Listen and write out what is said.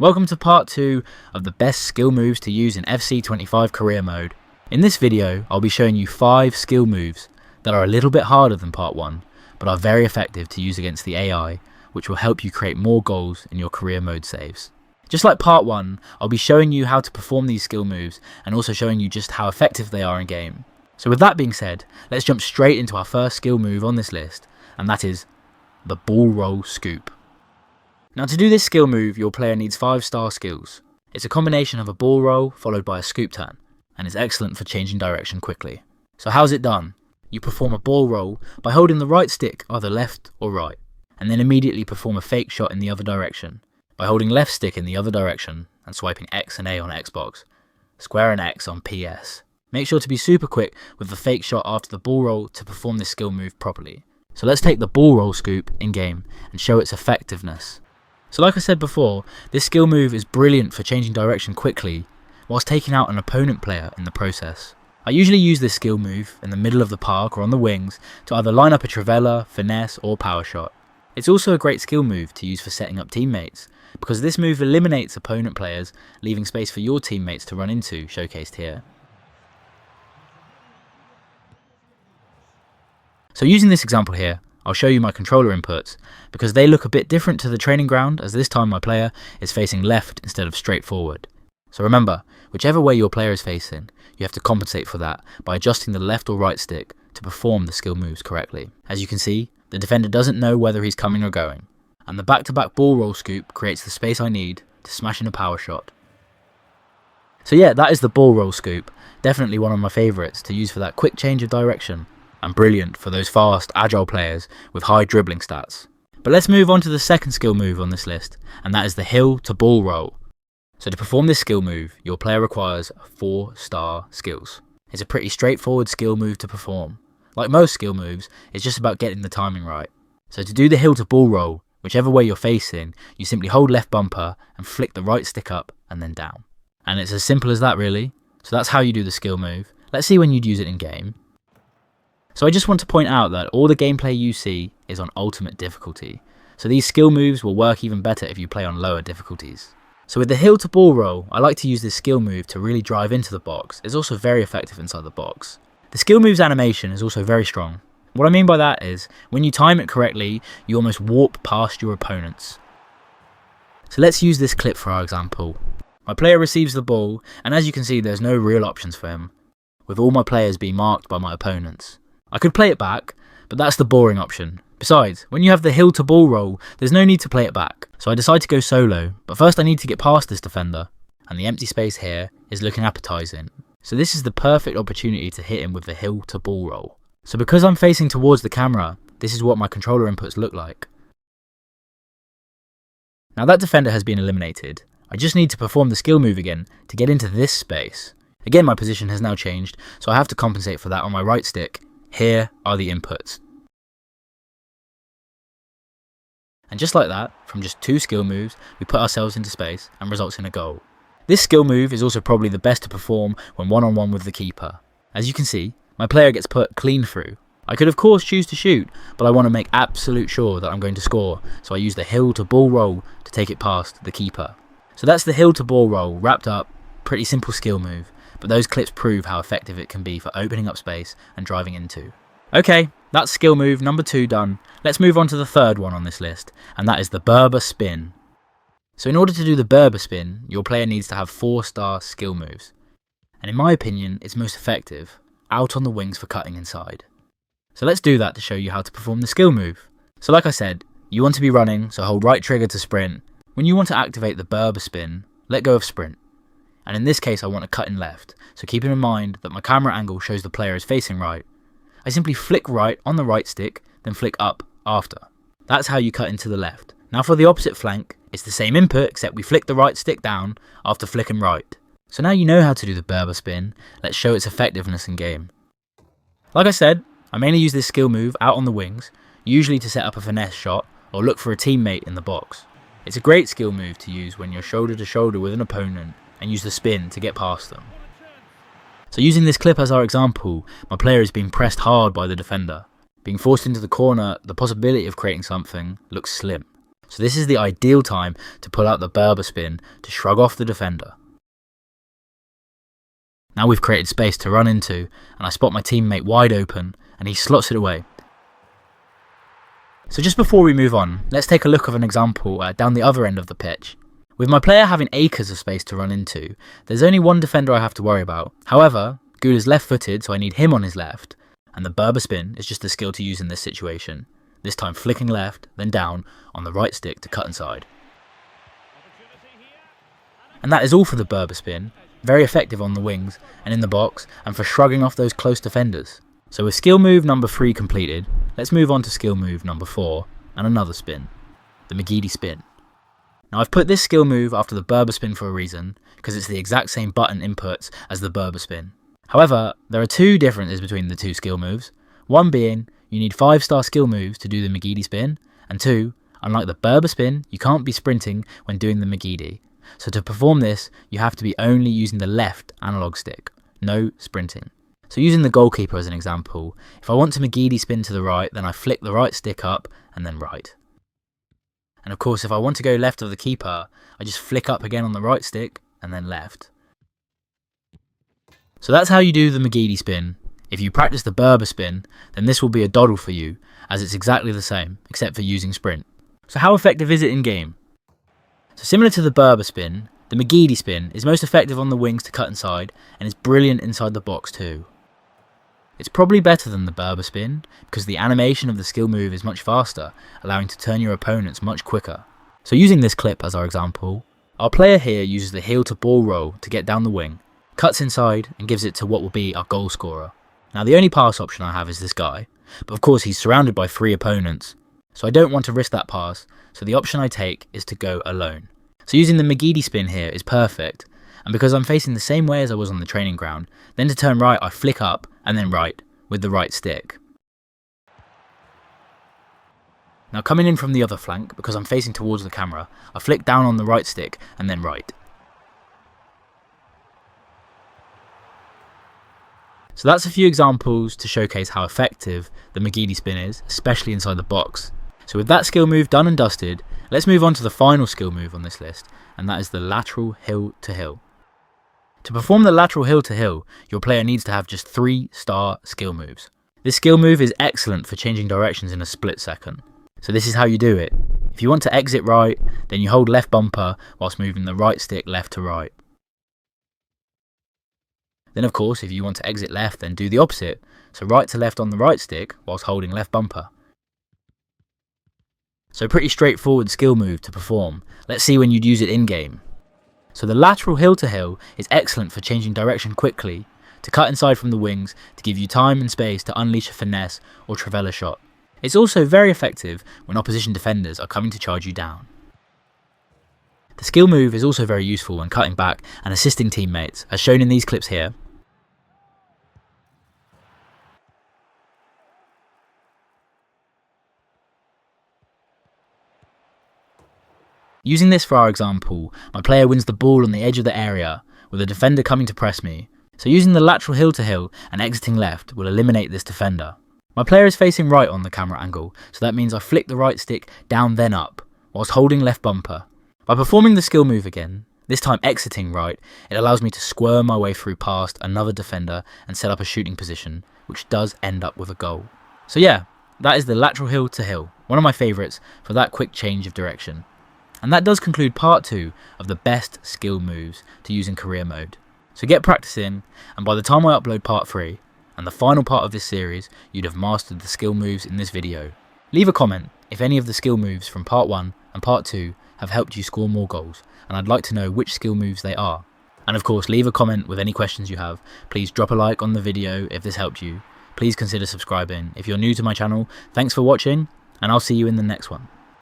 Welcome to part 2 of the best skill moves to use in FC25 Career Mode. In this video, I'll be showing you 5 skill moves that are a little bit harder than part 1, but are very effective to use against the AI, which will help you create more goals in your Career Mode saves. Just like part 1, I'll be showing you how to perform these skill moves and also showing you just how effective they are in game. So with that being said, let's jump straight into our first skill move on this list, and that is the ball roll scoop. Now to do this skill move, your player needs 5-star skills. It's a combination of a ball roll followed by a scoop turn, and is excellent for changing direction quickly. So how's it done? You perform a ball roll by holding the right stick either left or right, and then immediately perform a fake shot in the other direction by holding left stick in the other direction and swiping X and A on Xbox, square and X on PS. Make sure to be super quick with the fake shot after the ball roll to perform this skill move properly. So let's take the ball roll scoop in game and show its effectiveness. So like I said before, this skill move is brilliant for changing direction quickly, whilst taking out an opponent player in the process. I usually use this skill move in the middle of the park or on the wings to either line up a trivela, finesse or power shot. It's also a great skill move to use for setting up teammates, because this move eliminates opponent players, leaving space for your teammates to run into, showcased here. So using this example here, I'll show you my controller inputs, because they look a bit different to the training ground, as this time my player is facing left instead of straight forward. So remember, whichever way your player is facing, you have to compensate for that by adjusting the left or right stick to perform the skill moves correctly. As you can see, the defender doesn't know whether he's coming or going, and the back-to-back ball roll scoop creates the space I need to smash in a power shot. So yeah, that is the ball roll scoop, definitely one of my favourites to use for that quick change of direction, and brilliant for those fast, agile players with high dribbling stats. But let's move on to the second skill move on this list, and that is the hill to ball roll. So to perform this skill move, your player requires 4-star skills. It's a pretty straightforward skill move to perform. Like most skill moves, it's just about getting the timing right. So to do the hill to ball roll, whichever way you're facing, you simply hold left bumper and flick the right stick up and then down. And it's as simple as that really. So that's how you do the skill move. Let's see when you'd use it in game. So I just want to point out that all the gameplay you see is on ultimate difficulty, so these skill moves will work even better if you play on lower difficulties. So with the hill to ball roll, I like to use this skill move to really drive into the box. It's also very effective inside the box. The skill move's animation is also very strong. What I mean by that is, when you time it correctly, you almost warp past your opponents. So let's use this clip for our example. My player receives the ball, and as you can see there's no real options for him, with all my players being marked by my opponents. I could play it back, but that's the boring option. Besides, when you have the hill to ball roll, there's no need to play it back. So I decide to go solo, but first I need to get past this defender, and the empty space here is looking appetising. So this is the perfect opportunity to hit him with the hill to ball roll. So because I'm facing towards the camera, this is what my controller inputs look like. Now that defender has been eliminated, I just need to perform the skill move again to get into this space. Again, my position has now changed, so I have to compensate for that on my right stick. Here are the inputs. And just like that, from just 2 skill moves, we put ourselves into space and results in a goal. This skill move is also probably the best to perform when one-on-one with the keeper. As you can see, my player gets put clean through. I could of course choose to shoot, but I want to make absolute sure that I'm going to score, so I use the hill to ball roll to take it past the keeper. So that's the hill to ball roll wrapped up, pretty simple skill move. But those clips prove how effective it can be for opening up space and driving into. Okay, that's skill move number 2 done. Let's move on to the third one on this list, and that is the Berber spin. So in order to do the Berber spin, your player needs to have 4-star skill moves. And in my opinion, it's most effective out on the wings for cutting inside. So let's do that to show you how to perform the skill move. So like I said, you want to be running, so hold right trigger to sprint. When you want to activate the Berber spin, let go of sprint. And in this case I want to cut in left, so keeping in mind that my camera angle shows the player is facing right, I simply flick right on the right stick, then flick up after. That's how you cut into the left. Now for the opposite flank, it's the same input except we flick the right stick down after flicking right. So now you know how to do the Berber spin, let's show its effectiveness in game. Like I said, I mainly use this skill move out on the wings, usually to set up a finesse shot or look for a teammate in the box. It's a great skill move to use when you're shoulder to shoulder with an opponent and use the spin to get past them. So using this clip as our example, my player is being pressed hard by the defender. Being forced into the corner, the possibility of creating something looks slim. So this is the ideal time to pull out the Berber spin to shrug off the defender. Now we've created space to run into, and I spot my teammate wide open, and he slots it away. So just before we move on, let's take a look at an example down the other end of the pitch. With my player having acres of space to run into, there's only one defender I have to worry about. However, Gül is left-footed, so I need him on his left, and the Berber spin is just a skill to use in this situation. This time flicking left, then down, on the right stick to cut inside. And that is all for the Berber spin. Very effective on the wings and in the box, and for shrugging off those close defenders. So with skill move number 3 completed, let's move on to skill move number 4 and another spin, the Megidi spin. Now I've put this skill move after the Berber spin for a reason, because it's the exact same button inputs as the Berber spin. However, there are two differences between the two skill moves. One being, you need 5-star skill moves to do the Megidi spin, and 2, unlike the Berber spin, you can't be sprinting when doing the Megidi. So to perform this, you have to be only using the left analog stick, no sprinting. So using the goalkeeper as an example, if I want to Megidi spin to the right, then I flick the right stick up and then right. And of course, if I want to go left of the keeper, I just flick up again on the right stick and then left. So that's how you do the Megidi spin. If you practice the Berber spin, then this will be a doddle for you, as it's exactly the same, except for using sprint. So how effective is it in game? So similar to the Berber spin, the Megidi spin is most effective on the wings to cut inside, and is brilliant inside the box too. It's probably better than the Berber spin, because the animation of the skill move is much faster, allowing to turn your opponents much quicker. So using this clip as our example, our player here uses the heel to ball roll to get down the wing, cuts inside and gives it to what will be our goal scorer. Now the only pass option I have is this guy, but of course he's surrounded by 3 opponents, so I don't want to risk that pass, so the option I take is to go alone. So using the Megidi spin here is perfect, and because I'm facing the same way as I was on the training ground, then to turn right I flick up and then right with the right stick. Now coming in from the other flank, because I'm facing towards the camera, I flick down on the right stick and then right. So that's a few examples to showcase how effective the Megidi spin is, especially inside the box. So with that skill move done and dusted, let's move on to the final skill move on this list, and that is the lateral hill to hill. To perform the lateral hill to hill, your player needs to have just 3-star skill moves. This skill move is excellent for changing directions in a split second. So this is how you do it. If you want to exit right, then you hold left bumper whilst moving the right stick left to right. Then of course, if you want to exit left, then do the opposite, so right to left on the right stick whilst holding left bumper. So pretty straightforward skill move to perform. Let's see when you'd use it in game. So the lateral hill to hill is excellent for changing direction quickly, to cut inside from the wings to give you time and space to unleash a finesse or trivela shot. It's also very effective when opposition defenders are coming to charge you down. The skill move is also very useful when cutting back and assisting teammates, as shown in these clips here. Using this for our example, my player wins the ball on the edge of the area, with a defender coming to press me, so using the lateral hill to hill and exiting left will eliminate this defender. My player is facing right on the camera angle, so that means I flick the right stick down then up, whilst holding left bumper. By performing the skill move again, this time exiting right, it allows me to squirm my way through past another defender and set up a shooting position, which does end up with a goal. So yeah, that is the lateral hill to hill, one of my favourites for that quick change of direction. And that does conclude part 2 of the best skill moves to use in career mode. So get practicing, and by the time I upload part 3, and the final part of this series, you'd have mastered the skill moves in this video. Leave a comment if any of the skill moves from part 1 and part 2 have helped you score more goals, and I'd like to know which skill moves they are. And of course, leave a comment with any questions you have. Please drop a like on the video if this helped you. Please consider subscribing if you're new to my channel. Thanks for watching, and I'll see you in the next one.